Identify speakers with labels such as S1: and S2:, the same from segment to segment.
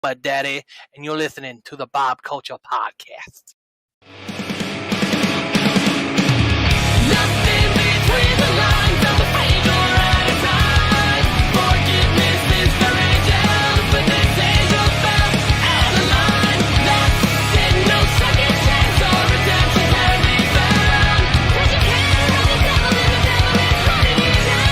S1: But Daddy, and you're listening to the Bob Culture Podcast. Nothing between the lines of the page or at a time. Forgiveness is for angels, but this angel fell out of line. That's in no second chance or redemption can be found. 'Cause you can't run the devil and the devil is running you down.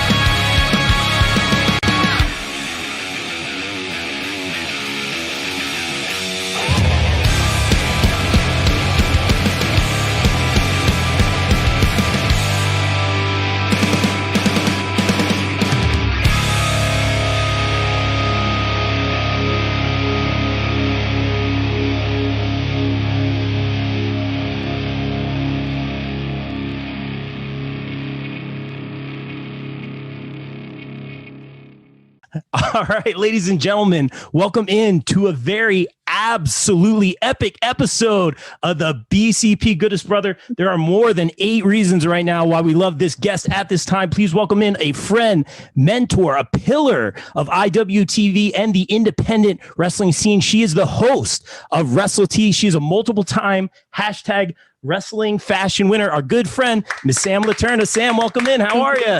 S2: All right, ladies and gentlemen, welcome in to a very absolutely epic episode of the BCP Goodest Brother. There are more than 8 reasons right now why we love this guest at this time. Please welcome in a friend, mentor, a pillar of IWTV and the independent wrestling scene. She is the host of Wrestle T. She is a multiple-time hashtag wrestling fashion winner. Our good friend, Miss Sam Leterna. Sam, welcome in. How are you?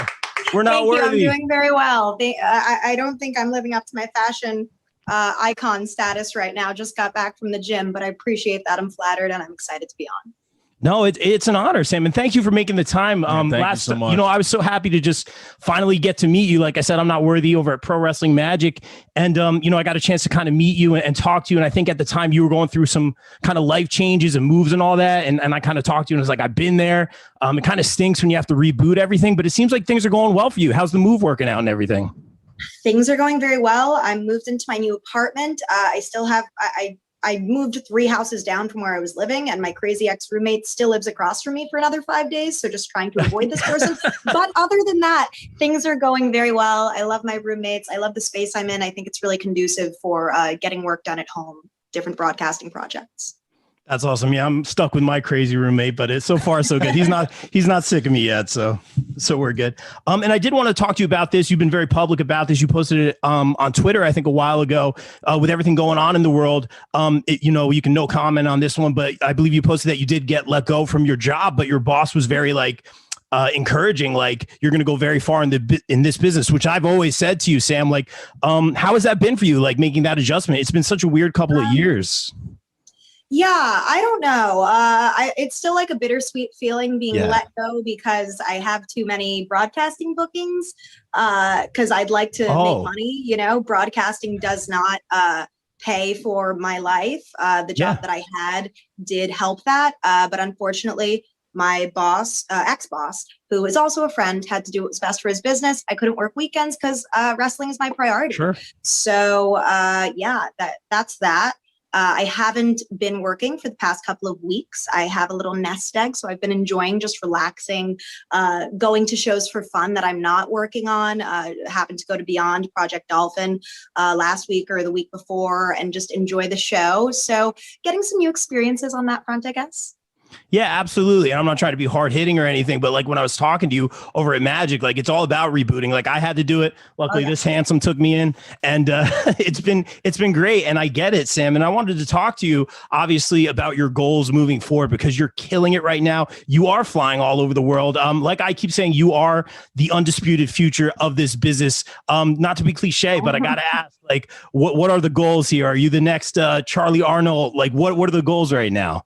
S2: We're not worthy.
S3: I'm doing very well. I don't think I'm living up to my fashion icon status right now. Just got back from the gym, but I appreciate that. I'm flattered and I'm excited to be on.
S2: No, it's an honor, Sam, and thank you for making the time.
S4: Thank you so much.
S2: I was so happy to just finally get to meet you. Like I said, I'm not worthy over at Pro Wrestling Magic, and I got a chance to kind of meet you and talk to you. And I think at the time you were going through some kind of life changes and moves and all that, and I kind of talked to you and was like, I've been there. It kind of stinks when you have to reboot everything, but it seems like things are going well for you. How's the move working out and everything?
S3: Things are going very well. I moved into my new apartment. I moved 3 houses down from where I was living, and my crazy ex-roommate still lives across from me for another 5 days. So just trying to avoid this person. But other than that, things are going very well. I love my roommates. I love the space I'm in. I think it's really conducive for getting work done at home, different broadcasting projects.
S2: That's awesome. Yeah, I'm stuck with my crazy roommate, but it's so far so good. He's not sick of me yet, so we're good. And I did want to talk to you about this. You've been very public about this. You posted it on Twitter, I think, a while ago. With everything going on in the world, you can no comment on this one, but I believe you posted that you did get let go from your job, but your boss was very encouraging, like you're going to go very far in this business, which I've always said to you, Sam. Like, how has that been for you? Like making that adjustment? It's been such a weird couple of years.
S3: Yeah, I don't know. It's still like a bittersweet feeling being let go because I have too many broadcasting bookings because I'd like to make money. Broadcasting does not pay for my life. The job that I had did help that. But unfortunately, my boss, ex-boss, who is also a friend, had to do what was best for his business. I couldn't work weekends because wrestling is my priority.
S2: Sure.
S3: So that's that. I haven't been working for the past couple of weeks. I have a little nest egg, so I've been enjoying just relaxing, going to shows for fun that I'm not working on. Happened to go to Beyond Project Dolphin last week or the week before and just enjoy the show. So getting some new experiences on that front, I guess.
S2: Yeah, absolutely. And I'm not trying to be hard hitting or anything, but like when I was talking to you over at Magic, like it's all about rebooting. Like I had to do it. Luckily, this handsome took me in, and it's been great. And I get it, Sam. And I wanted to talk to you, obviously, about your goals moving forward because you're killing it right now. You are flying all over the world. Like I keep saying, you are the undisputed future of this business. Not to be cliche, but I got to ask, like, what are the goals here? Are you the next Charlie Arnold? Like, what are the goals right now?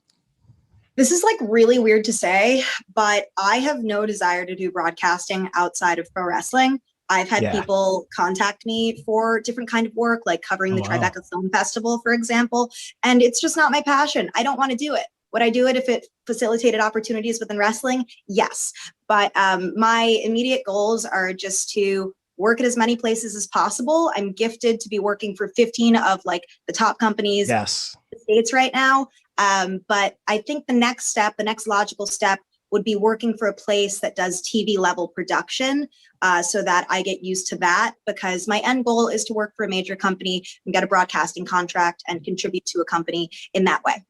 S3: This is like really weird to say, but I have no desire to do broadcasting outside of pro wrestling. I've had people contact me for different kind of work, like covering the Tribeca Film Festival, for example, and it's just not my passion. I don't want to do it. Would I do it if it facilitated opportunities within wrestling? Yes. But my immediate goals are just to work at as many places as possible. I'm gifted to be working for 15 of like the top companies in the States right now. But I think the next logical step would be working for a place that does TV level production so that I get used to that, because my end goal is to work for a major company and get a broadcasting contract and contribute to a company in that way.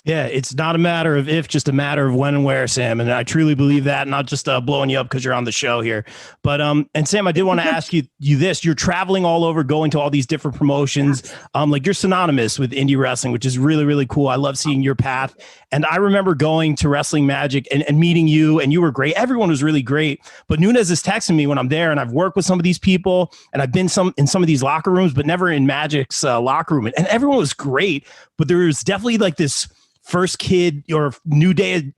S2: Yeah, it's not a matter of if, just a matter of when and where, Sam. And I truly believe that, not just blowing you up because you're on the show here. But and Sam, I did want to ask you this. You're traveling all over, going to all these different promotions. Like you're synonymous with indie wrestling, which is really, really cool. I love seeing your path. And I remember going to Wrestling Magic and meeting you, and you were great. Everyone was really great. But Nunez is texting me when I'm there, and I've worked with some of these people, and I've been in some of these locker rooms, but never in Magic's locker room. And everyone was great, but there was definitely like this first kid or new day,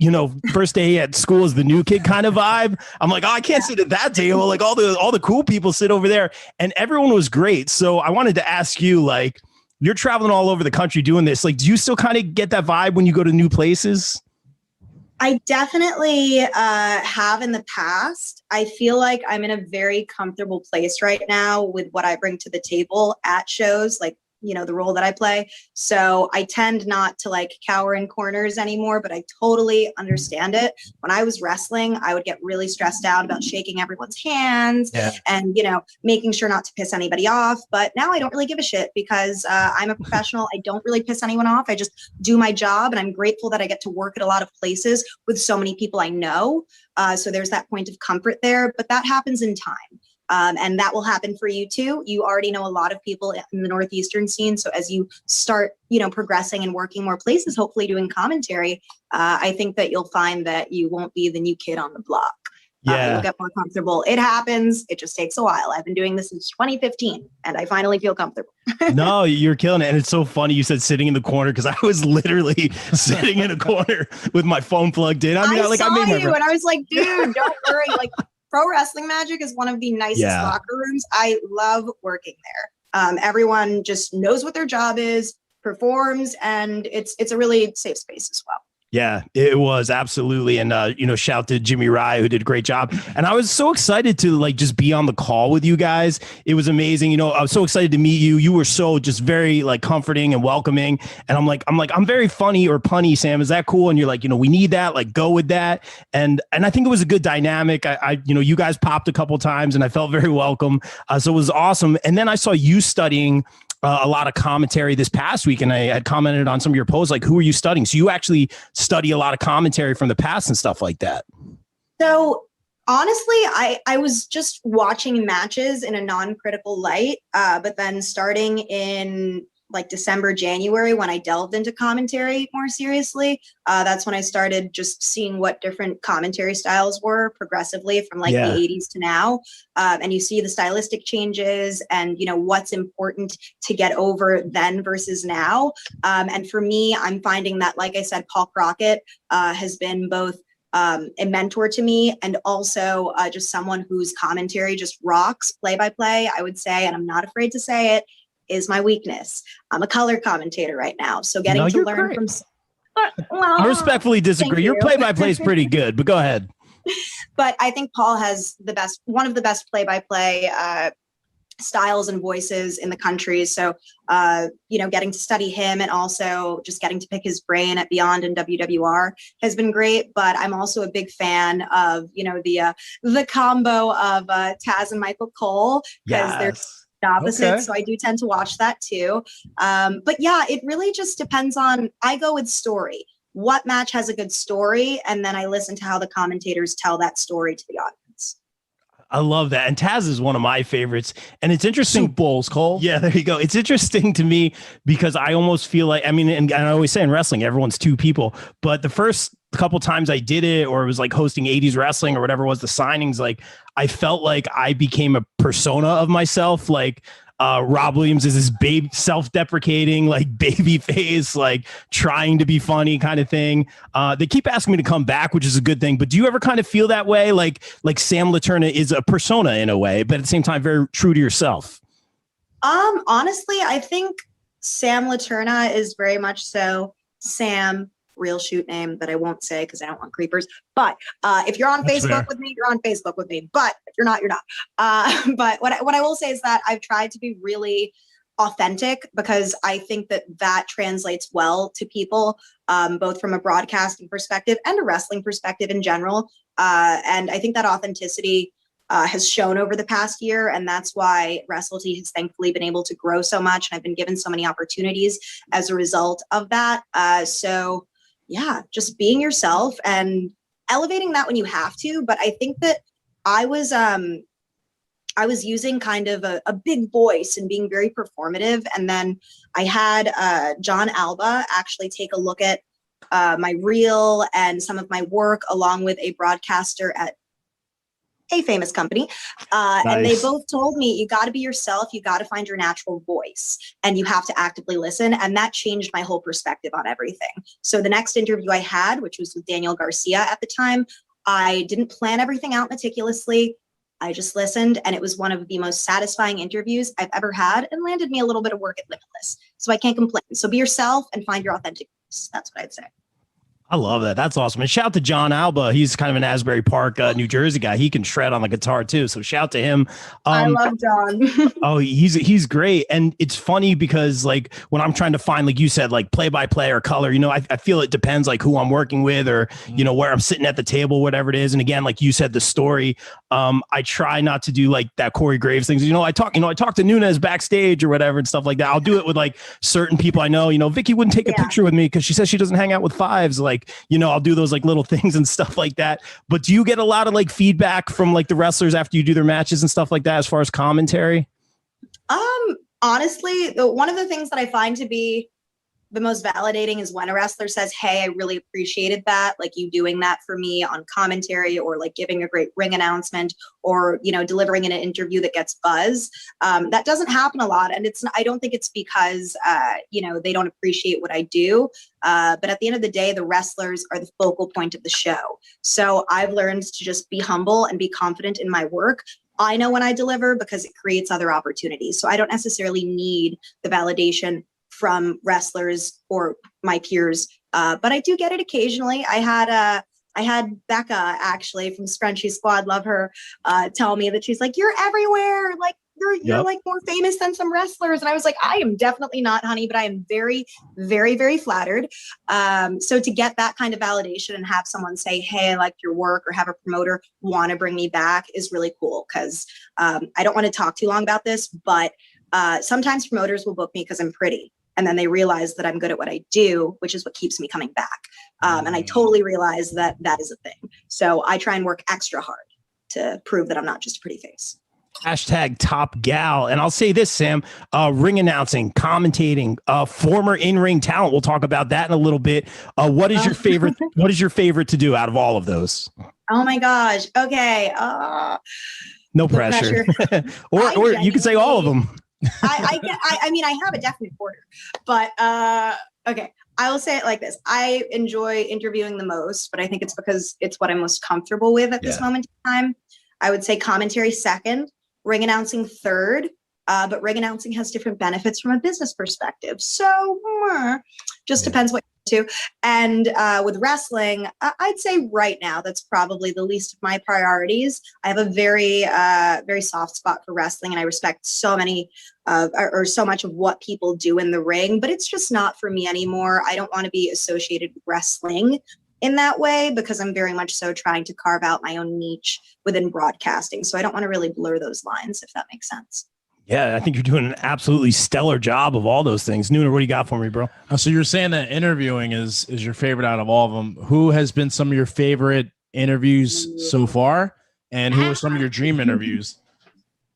S2: first day at school is the new kid kind of vibe. I'm like, oh, I can't sit at that table. Like all the cool people sit over there, and everyone was great. So I wanted to ask you, like, you're traveling all over the country doing this. Like, do you still kind of get that vibe when you go to new places?
S3: I definitely have in the past. I feel like I'm in a very comfortable place right now with what I bring to the table at shows, like, the role that I play. So I tend not to like cower in corners anymore, but I totally understand it. When I was wrestling, I would get really stressed out about shaking everyone's hands and, making sure not to piss anybody off. But now I don't really give a shit because I'm a professional. I don't really piss anyone off. I just do my job. And I'm grateful that I get to work at a lot of places with so many people I know. So there's that point of comfort there, but that happens in time. And that will happen for you too. You already know a lot of people in the Northeastern scene. So as you start, progressing and working more places, hopefully doing commentary, I think that you'll find that you won't be the new kid on the block. You'll get more comfortable. It happens. It just takes a while. I've been doing this since 2015 and I finally feel comfortable.
S2: No, you're killing it. And it's so funny you said sitting in the corner, because I was literally sitting in a corner with my phone plugged in.
S3: I made you and I was like, dude, don't worry. Like, Pro Wrestling Magic is one of the nicest locker rooms. I love working there. Everyone just knows what their job is, performs, and it's a really safe space as well.
S2: Yeah, it was absolutely. And, shout to Jimmy Rye, who did a great job. And I was so excited to like just be on the call with you guys. It was amazing. I was so excited to meet you. You were so just very like comforting and welcoming. And I'm very funny or punny, Sam. Is that cool? And you're like, we need that, like go with that. And I think it was a good dynamic. You guys popped a couple times and I felt very welcome. So it was awesome. And then I saw you studying a lot of commentary this past week, and I had commented on some of your posts, like, who are you studying? So you actually study a lot of commentary from the past and stuff like that.
S3: So honestly, I was just watching matches in a non-critical light, but then starting in like December, January, when I delved into commentary more seriously, that's when I started just seeing what different commentary styles were progressively from like the 80s to now. And you see the stylistic changes and, what's important to get over then versus now. And for me, I'm finding that, like I said, Paul Crockett has been both a mentor to me and also just someone whose commentary just rocks play-by-play, I would say, and I'm not afraid to say it, is my weakness. I'm a color commentator right now, so getting to learn great.
S2: I respectfully disagree. Your play-by-play is pretty good, but go ahead.
S3: But I think Paul has one of the best play-by-play styles and voices in the country. So, getting to study him and also just getting to pick his brain at Beyond and WWR has been great. But I'm also a big fan of, the combo of Taz and Michael Cole, because they're opposites. Okay. So I do tend to watch that too. But yeah, it really just depends on, I go with story. What match has a good story? And then I listen to how the commentators tell that story to the audience.
S2: I love that. And Taz is one of my favorites. And it's interesting.
S4: Soup bowls, Cole.
S2: Yeah, there you go. It's interesting to me because I almost feel like, and I always say in wrestling, everyone's two people. But the first couple times I did it, or it was like hosting 80s wrestling or whatever it was, the signings, like I felt like I became a persona of myself. Like Rob Williams is this self-deprecating, like baby face, like trying to be funny kind of thing. They keep asking me to come back, which is a good thing. But do you ever kind of feel that way? Like Sam Leterna is a persona in a way, but at the same time, very true to yourself.
S3: Honestly, I think Sam Leterna is very much so Sam, real shoot name that I won't say because I don't want creepers. But if you're on Facebook with me, you're on Facebook with me. But if you're not, you're not. But what I will say is that I've tried to be really authentic because I think that translates well to people, both from a broadcasting perspective and a wrestling perspective in general. And I think that authenticity has shown over the past year. And that's why WrestleT has thankfully been able to grow so much. And I've been given so many opportunities as a result of that. So yeah, just being yourself and elevating that when you have to. But I think that I was using kind of a big voice and being very performative. And then I had John Alba actually take a look at my reel and some of my work, along with a broadcaster at a famous company.
S2: Nice.
S3: And they both told me, you got to be yourself. You got to find your natural voice and you have to actively listen. And that changed my whole perspective on everything. So the next interview I had, which was with Daniel Garcia at the time, I didn't plan everything out meticulously. I just listened, and it was one of the most satisfying interviews I've ever had and landed me a little bit of work at Limitless. So I can't complain. So be yourself and find your authentic voice. That's what I'd say.
S2: I love that. That's awesome. And shout out to John Alba. He's kind of an Asbury Park, New Jersey guy. He can shred on the guitar too. So shout to him.
S3: I love John.
S2: Oh, he's great. And it's funny because like when I'm trying to find, like you said, like play by play or color, you know, I feel it depends like who I'm working with or, you know, where I'm sitting at the table, whatever it is. And again, like you said, the story, I try not to do like that Corey Graves things. I talk to Nunez backstage or whatever and stuff like that. I'll do it with like certain people I know, Vicky wouldn't take a picture with me because she says she doesn't hang out with fives. Like, I'll do those like little things and stuff like that. But do you get a lot of like feedback from like the wrestlers after you do their matches and stuff like that as far as commentary?
S3: Honestly, one of the things that I find to be the most validating is when a wrestler says, hey, I really appreciated that. Like you doing that for me on commentary, or like giving a great ring announcement, or, delivering in an interview that gets buzz. That doesn't happen a lot. And I don't think it's because, they don't appreciate what I do. But at the end of the day, the wrestlers are the focal point of the show. So I've learned to just be humble and be confident in my work. I know when I deliver because it creates other opportunities. So I don't necessarily need the validation from wrestlers or my peers, but I do get it occasionally. I had Becca actually from Scrunchy Squad, love her, tell me that she's like, you're everywhere, like you're like more famous than some wrestlers. And I was like, I am definitely not, honey, but I am very, very, very flattered. So to get that kind of validation and have someone say, hey, I like your work, or have a promoter want to bring me back is really cool. Because I don't want to talk too long about this, but sometimes promoters will book me because I'm pretty. And then they realize that I'm good at what I do, which is what keeps me coming back. And I totally realize that that is a thing. So I try and work extra hard to prove that I'm not just a pretty face.
S2: Hashtag top gal. And I'll say this, Sam, ring announcing, commentating, former in-ring talent. We'll talk about that in a little bit. What is your favorite? What is your favorite to do out of all of those?
S3: Oh my gosh. Okay.
S2: No pressure. or you can say all of them.
S3: I mean, I have a definite order, but okay. I will say it like this. I enjoy interviewing the most, but I think it's because it's what I'm most comfortable with at this moment in time. I would say commentary second, ring announcing third, but ring announcing has different benefits from a business perspective. So just depends what you're into. And with wrestling, I'd say right now, that's probably the least of my priorities. I have a very, very soft spot for wrestling, and I respect so many or so much of what people do in the ring, but it's just not for me anymore. I don't want to be associated with wrestling in that way, because I'm very much so trying to carve out my own niche within broadcasting. So I don't want to really blur those lines, if that makes sense.
S2: Yeah, I think you're doing an absolutely stellar job of all those things. Nooner, what do you got for me, bro?
S4: So you're saying that interviewing is your favorite out of all of them. Who has been some of your favorite interviews so far? And who are some of your dream interviews?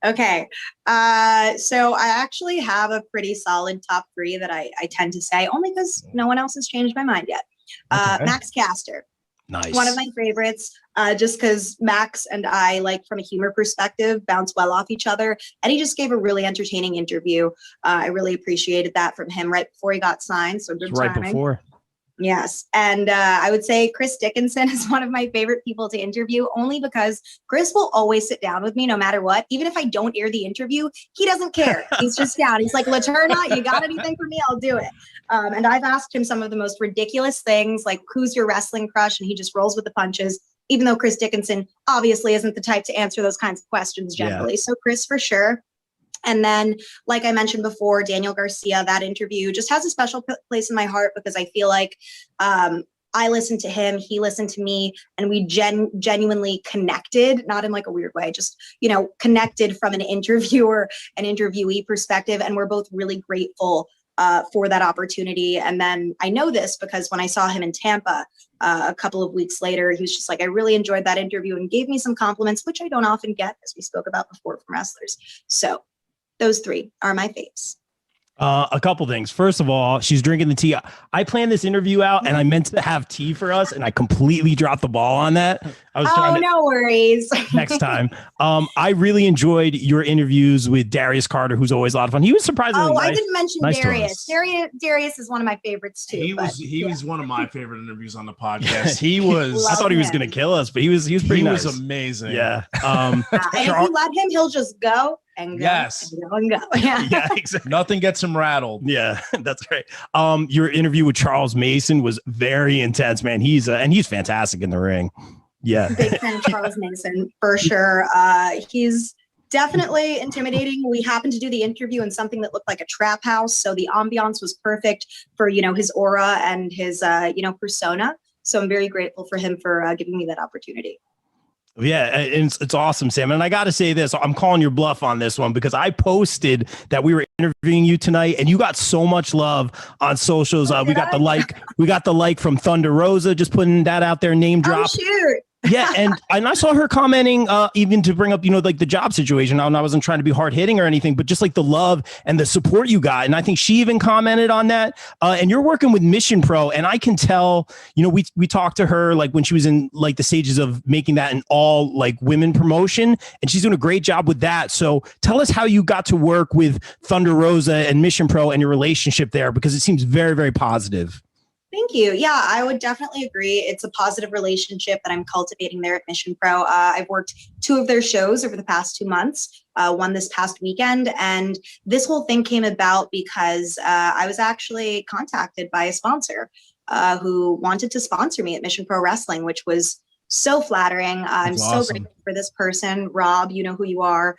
S3: Okay. So I actually have a pretty solid top three that I tend to say, only because no one else has changed my mind yet.
S2: Okay.
S3: Max Caster.
S2: Nice.
S3: One of my favorites, just because Max and I, like from a humor perspective, bounce well off each other. And he just gave a really entertaining interview. I really appreciated that from him right before he got signed. So good timing.
S2: Right before.
S3: Yes. And I would say Chris Dickinson is one of my favorite people to interview, only because Chris will always sit down with me no matter what. Even if I don't air the interview, he doesn't care. He's just down. He's like, Leterna, you got anything for me? I'll do it. And I've asked him some of the most ridiculous things, like, who's your wrestling crush? And he just rolls with the punches, even though Chris Dickinson obviously isn't the type to answer those kinds of questions generally. Yeah. So Chris, for sure. And then, like I mentioned before, Daniel Garcia, that interview just has a special place in my heart, because I feel like I listened to him, he listened to me, and we genuinely connected, not in like a weird way, just, connected from an interviewer and interviewee perspective. And we're both really grateful for that opportunity. And then I know this because when I saw him in Tampa a couple of weeks later, he was just like, I really enjoyed that interview and gave me some compliments, which I don't often get, as we spoke about before, from wrestlers. So those three are my faves.
S2: A couple things. First of all, she's drinking the tea. I planned this interview out and I meant to have tea for us and I completely dropped the ball on that. I was trying to,
S3: no worries.
S2: next time. I really enjoyed your interviews with Darius Carter, who's always a lot of fun. He was surprisingly nice.
S3: I didn't mention
S2: nice
S3: Darius. Darius is one of my favorites too.
S4: He was one of my favorite interviews on the podcast. He was.
S2: I thought he was going to kill us, but he was pretty nice.
S4: He was amazing.
S2: Yeah.
S3: And if you let him, he'll just go. And go,
S4: yes.
S3: And go and go.
S2: Yeah, exactly.
S4: Nothing gets him rattled.
S2: Yeah, that's right. Your interview with Charles Mason was very intense, man. He's fantastic in the ring. Yeah.
S3: Big fan of Charles Mason for sure. He's definitely intimidating. We happened to do the interview in something that looked like a trap house. So the ambiance was perfect for, his aura and his, persona. So I'm very grateful for him for giving me that opportunity.
S2: Yeah, it's awesome, Sam. And I got to say this, I'm calling your bluff on this one because I posted that we were interviewing you tonight and you got so much love on socials. We got the like from Thunder Rosa, just putting that out there, name drop.
S3: Oh, shoot.
S2: Yeah, and I saw her commenting even to bring up, like the job situation. And I wasn't trying to be hard hitting or anything, but just like the love and the support you got. And I think she even commented on that. And you're working with Mission Pro, and I can tell, we talked to her like when she was in like the stages of making that an all like women promotion, and she's doing a great job with that. So tell us how you got to work with Thunder Rosa and Mission Pro and your relationship there, because it seems very, very positive.
S3: Thank you. Yeah, I would definitely agree. It's a positive relationship that I'm cultivating there at Mission Pro. I've worked 2 of their shows over the past 2 months, one this past weekend. And this whole thing came about because I was actually contacted by a sponsor who wanted to sponsor me at Mission Pro Wrestling, which was so flattering. I'm awesome. So grateful for this person, Rob. You know who you are.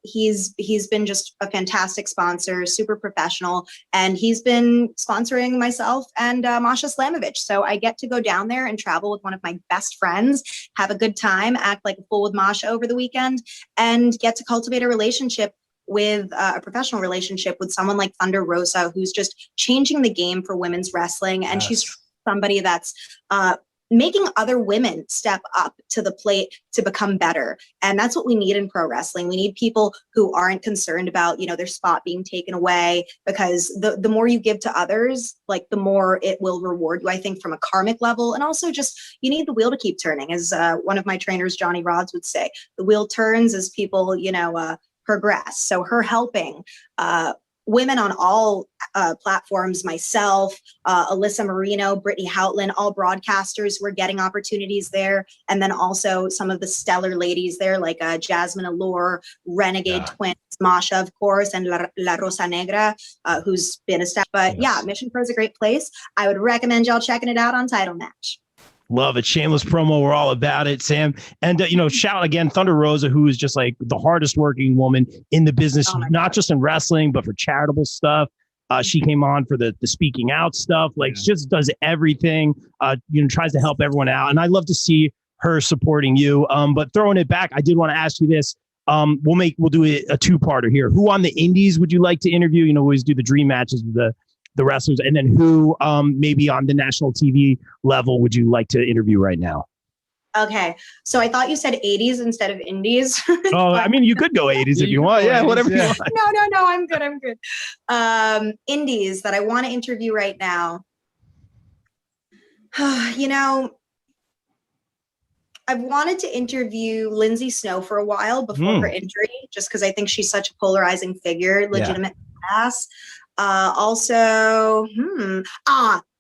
S3: He's been just a fantastic sponsor, super professional, and he's been sponsoring myself and Masha Slamovich. So I get to go down there and travel with one of my best friends, have a good time, act like a fool with Masha over the weekend, and get to cultivate a relationship with a professional relationship with someone like Thunder Rosa, who's just changing the game for women's wrestling. And she's somebody that's making other women step up to the plate to become better. And that's what we need in pro wrestling. We need people who aren't concerned about, their spot being taken away, because the more you give to others, like the more it will reward you, I think, from a karmic level. And also just, you need the wheel to keep turning. As one of my trainers, Johnny Rods, would say, the wheel turns as people, progress. So her helping women on all platforms, myself, Alyssa Marino, Brittany Houtlin, all broadcasters were getting opportunities there. And then also some of the stellar ladies there, like Jasmine Allure, Renegade Twins, Masha, of course, and La Rosa Negra, who's been a star. But yeah, Mission Pro is a great place. I would recommend y'all checking it out on Title Match.
S2: Love it. Shameless promo. We're all about it, Sam. And, shout again, Thunder Rosa, who is just like the hardest working woman in the business, not just in wrestling, but for charitable stuff. She came on for the speaking out stuff, just does everything, tries to help everyone out. And I love to see her supporting you. But throwing it back, I did want to ask you this. We'll do a 2-parter here. Who on the indies would you like to interview? We always do the dream matches with the wrestlers, and then who maybe on the national TV level would you like to interview right now?
S3: Okay, so I thought you said 80s instead of indies.
S2: Oh, I mean, you could go 80s if you want. Yeah, whatever you want.
S3: No, I'm good. Indies that I want to interview right now. I've wanted to interview Lindsay Snow for a while before her injury, just because I think she's such a polarizing figure, legitimate ass. Also,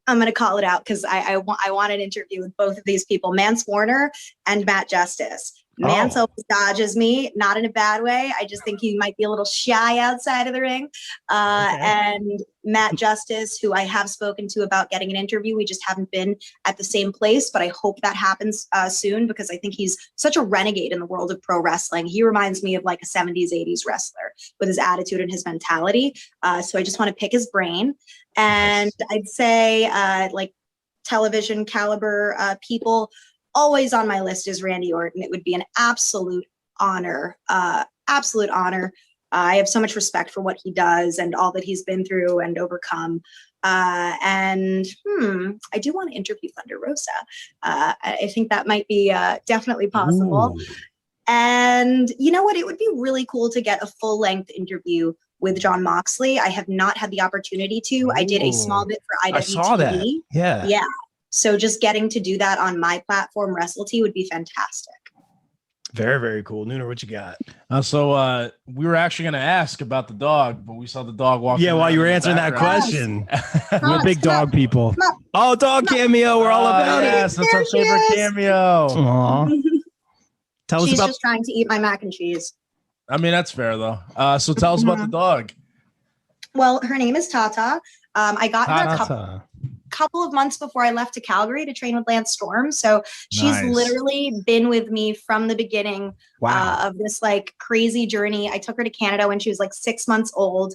S3: I'm going to call it out because I want an interview with both of these people, Mance Warner and Matt Justice. Mance always dodges me, not in a bad way. I just think he might be a little shy outside of the ring. And Matt Justice, who I have spoken to about getting an interview. We just haven't been at the same place, but I hope that happens soon, because I think he's such a renegade in the world of pro wrestling. He reminds me of like a 70s, 80s wrestler with his attitude and his mentality. So I just want to pick his brain. And I'd say like television caliber people, always on my list is Randy Orton. It would be an absolute honor I have so much respect for what he does and all that he's been through and overcome. And I do want to interview Thunder Rosa. I think that might be definitely possible.
S2: Ooh.
S3: And you know what? It would be really cool to get a full-length interview with John Moxley. I have not had the opportunity to. I did a small bit for IWTV.
S2: I saw that. Yeah.
S3: Yeah. So just getting to do that on my platform, WrestleT, would be fantastic.
S2: Very, very cool. Nooner, what you got?
S4: So we were actually going to ask about the dog, but we saw the dog walking.
S2: Yeah, while you were answering that question. We're big dog people. Oh, dog cameo. We're all about it.
S4: Yes, that's our favorite cameo.
S2: Aww. Tell us
S3: She's
S2: about.
S3: just trying to eat my mac and cheese.
S4: I mean, that's fair, though. So tell us about the dog.
S3: Well, her name is Tata. I got her a
S2: Ta-ta.
S3: couple of months before I left to Calgary to train with Lance Storm. So she's
S4: Nice.
S3: literally been with me from the beginning
S2: Wow.
S3: of this like crazy journey. I took her to Canada when she was like 6 months old.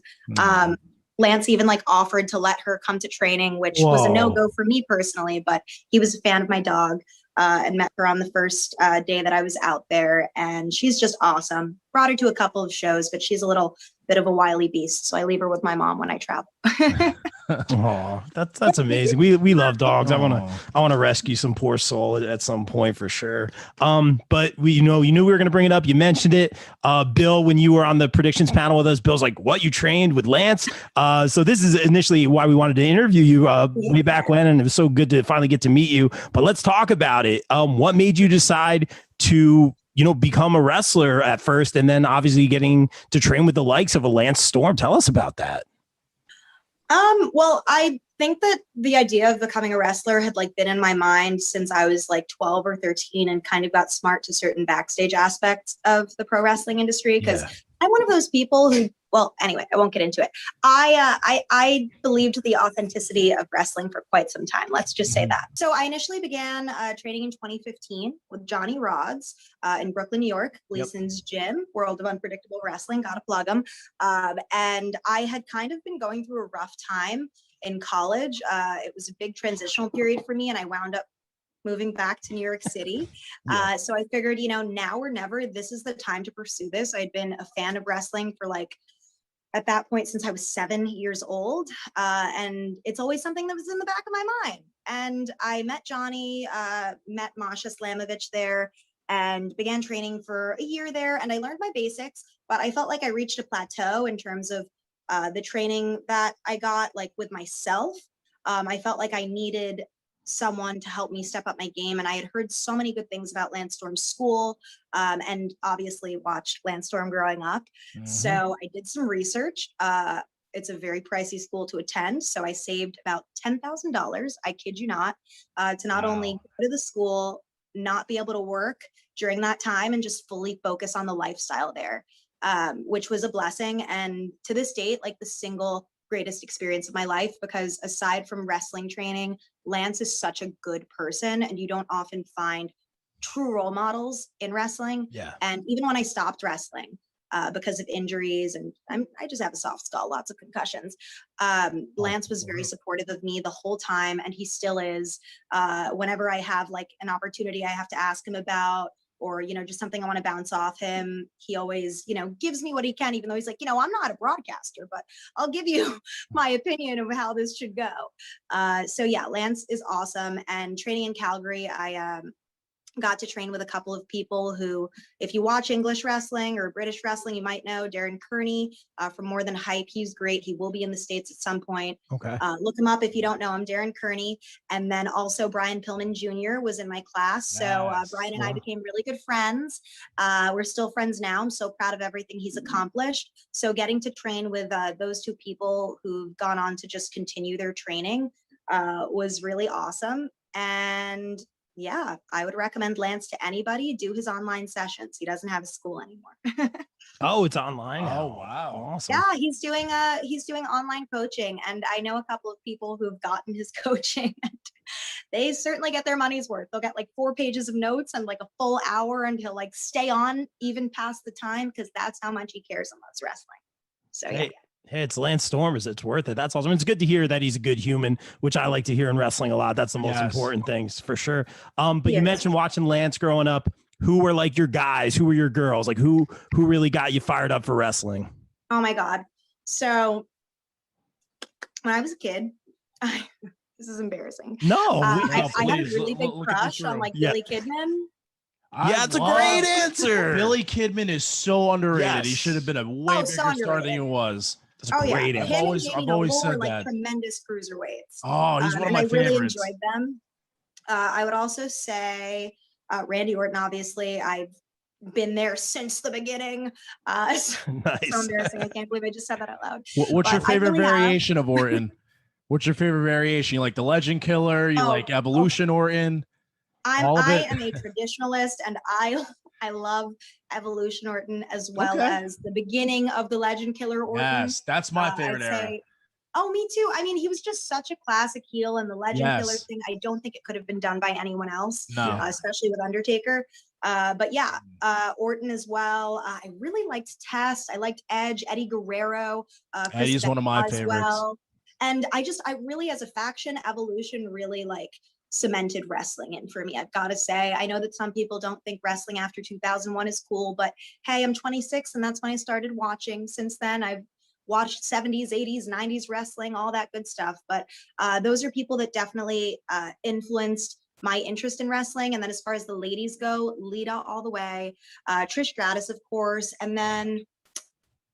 S3: Lance even like offered to let her come to training, which was a
S2: Whoa.
S3: no-go for me personally, but he was a fan of my dog and met her on the first day that I was out there. And she's just awesome. Brought her to a couple of shows, but she's a little bit of a wily beast. So I leave her with my mom when I travel.
S2: Oh, that's amazing. We love dogs. I want to rescue some poor soul at some point for sure. But you knew we were going to bring it up. You mentioned it, Bill, when you were on the predictions panel with us. Bill's like, "What, you trained with Lance?" So this is initially why we wanted to interview you way back when, and it was so good to finally get to meet you. But let's talk about it. What made you decide to become a wrestler at first, and then obviously getting to train with the likes of a Lance Storm? Tell us about that.
S3: Well, I think that the idea of becoming a wrestler had like been in my mind since I was like 12 or 13 and kind of got smart to certain backstage aspects of the pro wrestling industry. Cause I'm one of those people who, well, anyway, I won't get into it. I believed the authenticity of wrestling for quite some time. Let's just say that. So I initially began training in 2015 with Johnny Rods in Brooklyn, New York, Gleason's gym, World of Unpredictable Wrestling, gotta plug them. And I had kind of been going through a rough time in college. It was a big transitional period for me, and I wound up moving back to New York City. So I figured, now or never, this is the time to pursue this. I'd been a fan of wrestling for like, at that point, since I was 7 years old. And it's always something that was in the back of my mind. And I met Johnny, met Masha Slamovich there, and began training for a year there. And I learned my basics, but I felt like I reached a plateau in terms of the training that I got, like with myself. I felt like I needed someone to help me step up my game. And I had heard so many good things about Lance Storm's school, and obviously watched Lance Storm growing up. So I did some research. It's a very pricey school to attend. So I saved about $10,000, I kid you not, to not only go to the school, not be able to work during that time, and just fully focus on the lifestyle there, which was a blessing. And to this date, like the single greatest experience of my life, because aside from wrestling training, Lance is such a good person, and you don't often find true role models in wrestling. And even when I stopped wrestling because of injuries, and I just have a soft skull, lots of concussions, Lance was very supportive of me the whole time, and he still is. Whenever I have like an opportunity I have to ask him about, or, just something I want to bounce off him, he always, gives me what he can, even though he's like, I'm not a broadcaster, but I'll give you my opinion of how this should go. So yeah, Lance is awesome. And training in Calgary, I got to train with a couple of people who, if you watch English wrestling or British wrestling, you might know Darren Kearney from More Than Hype. He's great. He will be in the States at some point. Look him up if you don't know him, Darren Kearney. And then also Brian Pillman Jr. was in my class. So Brian and I became really good friends. We're still friends now. I'm so proud of everything he's accomplished. So getting to train with those two people who've gone on to just continue their training was really awesome. And yeah, I would recommend Lance to anybody. Do his online sessions. He doesn't have a school anymore.
S2: Oh, it's online.
S4: Oh, wow.
S2: Awesome.
S3: Yeah, he's doing online coaching, and I know a couple of people who've gotten his coaching. And they certainly get their money's worth. They'll get like 4 pages of notes and like a full hour, and he'll like stay on even past the time, because that's how much he cares and loves wrestling. So yeah.
S2: Hey, it's Lance Storm. It's worth it. That's awesome. It's good to hear that he's a good human, which I like to hear in wrestling a lot. That's the most important things for sure. But you mentioned watching Lance growing up. Who were like your guys? Who were your girls? Like who really got you fired up for wrestling?
S3: Oh my God. So when I was a kid, this is embarrassing.
S2: No,
S3: I had a
S4: please,
S3: really big
S4: look at
S3: crush
S4: this
S3: on
S4: room.
S3: like
S2: Yeah.
S3: Billy Kidman.
S2: Yeah, it's a great answer.
S4: Billy Kidman is so underrated.
S2: Yes.
S4: He should have been a way bigger
S3: so
S4: star than
S3: underrated.
S4: he was.
S2: That's a
S3: Oh yeah,
S2: great
S3: him
S2: answer.
S3: and
S4: I've
S3: Jamie
S4: always
S3: Noble were
S4: said
S3: like
S4: that.
S3: tremendous cruiserweights.
S4: Oh, he's one of
S3: and
S4: my
S3: I really
S4: favorites.
S3: enjoyed them. I would also say Randy Orton. Obviously, I've been there since the beginning. So
S2: Nice.
S3: embarrassing. I can't believe I just said that out loud.
S4: What's your
S3: But I
S4: favorite
S3: really have-
S4: variation of Orton? What's your favorite variation? You like the Legend Killer? You like Evolution Orton? All of
S3: I
S4: it?
S3: am a traditionalist, and I love Evolution Orton as well
S4: Okay.
S3: as the beginning of the Legend Killer Orton.
S4: Yes, that's my favorite
S3: I'd
S4: era.
S3: say, oh, me too. I mean, he was just such a classic heel, and the Legend
S4: Yes.
S3: Killer thing, I don't think it could have been done by anyone else,
S4: No.
S3: especially with Undertaker. But yeah, Orton as well. I really liked Test. I liked Edge, Eddie Guerrero. Chris
S4: Eddie's one of my
S3: Benoit as
S4: favorites.
S3: well. And I really, as a faction, Evolution really like cemented wrestling in for me. I've got to say, I know that some people don't think wrestling after 2001 is cool, but hey, I'm 26 and that's when I started watching. Since then, I've watched 70s, 80s, 90s wrestling, all that good stuff. But those are people that definitely influenced my interest in wrestling. And then as far as the ladies go, Lita all the way, Trish Stratus, of course. And then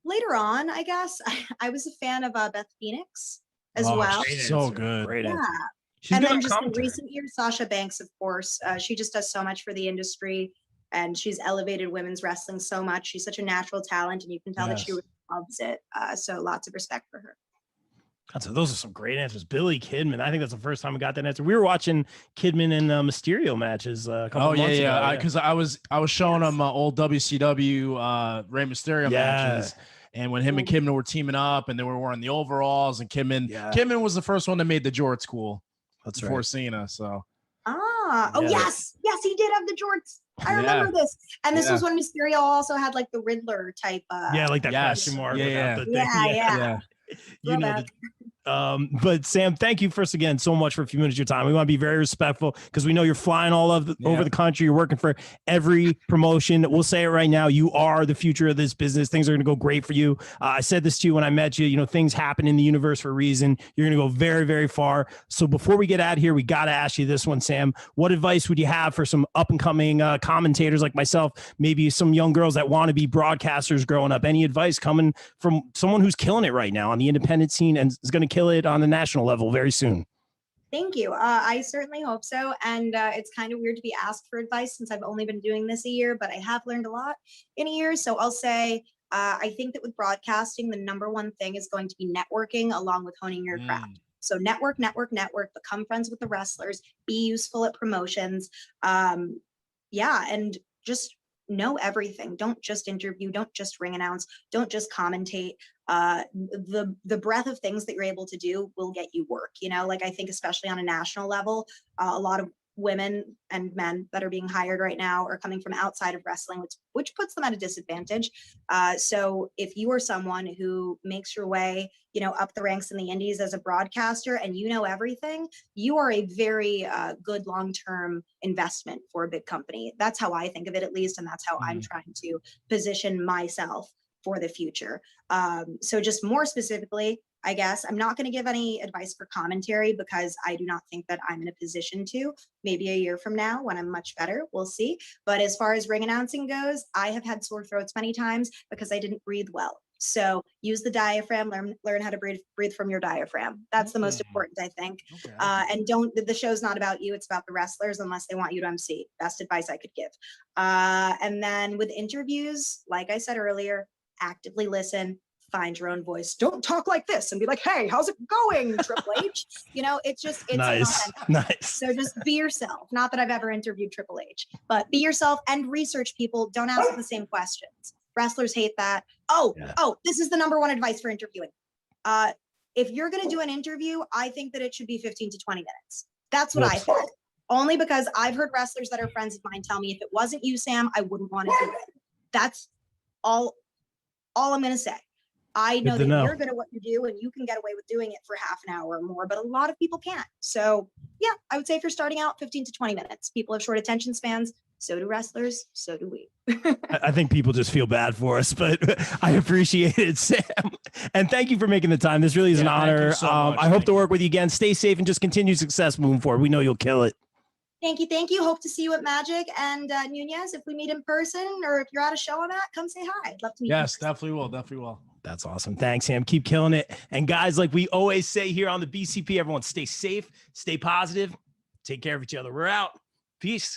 S3: later on, I guess, I was a fan of Beth Phoenix as well.
S4: She's so good.
S2: Great
S3: Yeah.
S2: answer. She's
S3: And
S2: good
S3: then
S2: on
S3: just in
S2: commentary.
S3: recent years, Sasha Banks, of course, she just does so much for the industry, and she's elevated women's wrestling so much. She's such a natural talent, and you can tell that she
S4: Yes.
S3: really loves it. So lots of respect for her.
S2: Those are some great answers. Billy Kidman. I think that's the first time we got that answer. We were watching Kidman and Mysterio matches a couple
S4: Oh yeah,
S2: months
S4: yeah.
S2: ago.
S4: Because I was showing him old WCW Rey Mysterio matches, and when him and Kidman were teaming up, and they were wearing the overalls, and Kidman was the first one that made the jorts cool.
S2: That's
S4: before
S2: right.
S4: Cena. So
S3: Yes, he did have the jorts. I remember this. And this was when Mysterio also had like the Riddler type.
S2: Like that question mark.
S3: Yeah.
S2: Without the thing.
S3: Yeah.
S2: You know, but Sam, thank you first again so much for a few minutes of your time. We want to be very respectful because we know you're flying all over the country. You're working for every promotion. We'll say it right now. You are the future of this business. Things are going to go great for you. I said this to you when I met you. You know, things happen in the universe for a reason. You're going to go very, very far. So before we get out of here, we got to ask you this one, Sam. What advice would you have for some up and coming commentators like myself, maybe some young girls that want to be broadcasters growing up? Any advice coming from someone who's killing it right now on the independent scene and is going to kill it on the national level very soon?
S3: Thank you. I certainly hope so. And it's kind of weird to be asked for advice since I've only been doing this a year, but I have learned a lot in a year. So I'll say, I think that with broadcasting, the number one thing is going to be networking along with honing your craft. So network, become friends with the wrestlers, be useful at promotions. And just know everything. Don't just interview, don't just ring announce, don't just commentate. The breadth of things that you're able to do will get you work. You know, like I think especially on a national level, a lot of women and men that are being hired right now are coming from outside of wrestling, which puts them at a disadvantage. So if you are someone who makes your way, you know, up the ranks in the indies as a broadcaster and you know everything, you are a very good long-term investment for a big company. That's how I think of it, at least. And that's how I'm trying to position myself for the future. So just more specifically, I guess I'm not going to give any advice for commentary because I do not think that I'm in a position to. Maybe a year from now when I'm much better, we'll see. But as far as ring announcing goes, I have had sore throats many times because I didn't breathe well. So use the diaphragm, learn how to breathe from your diaphragm. That's the most important, I think. Okay. And the show's not about you, it's about the wrestlers unless they want you to MC. Best advice I could give. And then with interviews, like I said earlier, actively listen, find your own voice. Don't talk like this and be like, hey, how's it going, Triple H? You know, it's
S2: nice.
S3: So just be yourself. Not that I've ever interviewed Triple H, but be yourself and research people. Don't ask the same questions. Wrestlers hate that. This is the number one advice for interviewing. If you're going to do an interview, I think that it should be 15 to 20 minutes. That's what I think. Only because I've heard wrestlers that are friends of mine tell me if it wasn't you, Sam, I wouldn't want to do it. That's all I'm going to say. I know that you're good at what you do and you can get away with doing it for half an hour or more, but a lot of people can't. So yeah, I would say if you're starting out 15 to 20 minutes, people have short attention spans. So do wrestlers. So do we.
S2: I think people just feel bad for us, but I appreciate it, Sam. And thank you for making the time. This really is an honor.
S4: So much.
S2: I hope to work with you again. Stay safe and just continue success moving forward. We know you'll kill it.
S3: Thank you. Thank you. Hope to see you at Magic and Nunez. If we meet in person or if you're at a show I'm at, come say hi. I'd love to meet you.
S4: Yes, definitely will. Definitely will.
S2: That's awesome. Thanks, Sam. Keep killing it. And guys, like we always say here on the BCP, everyone stay safe, stay positive, take care of each other. We're out. Peace.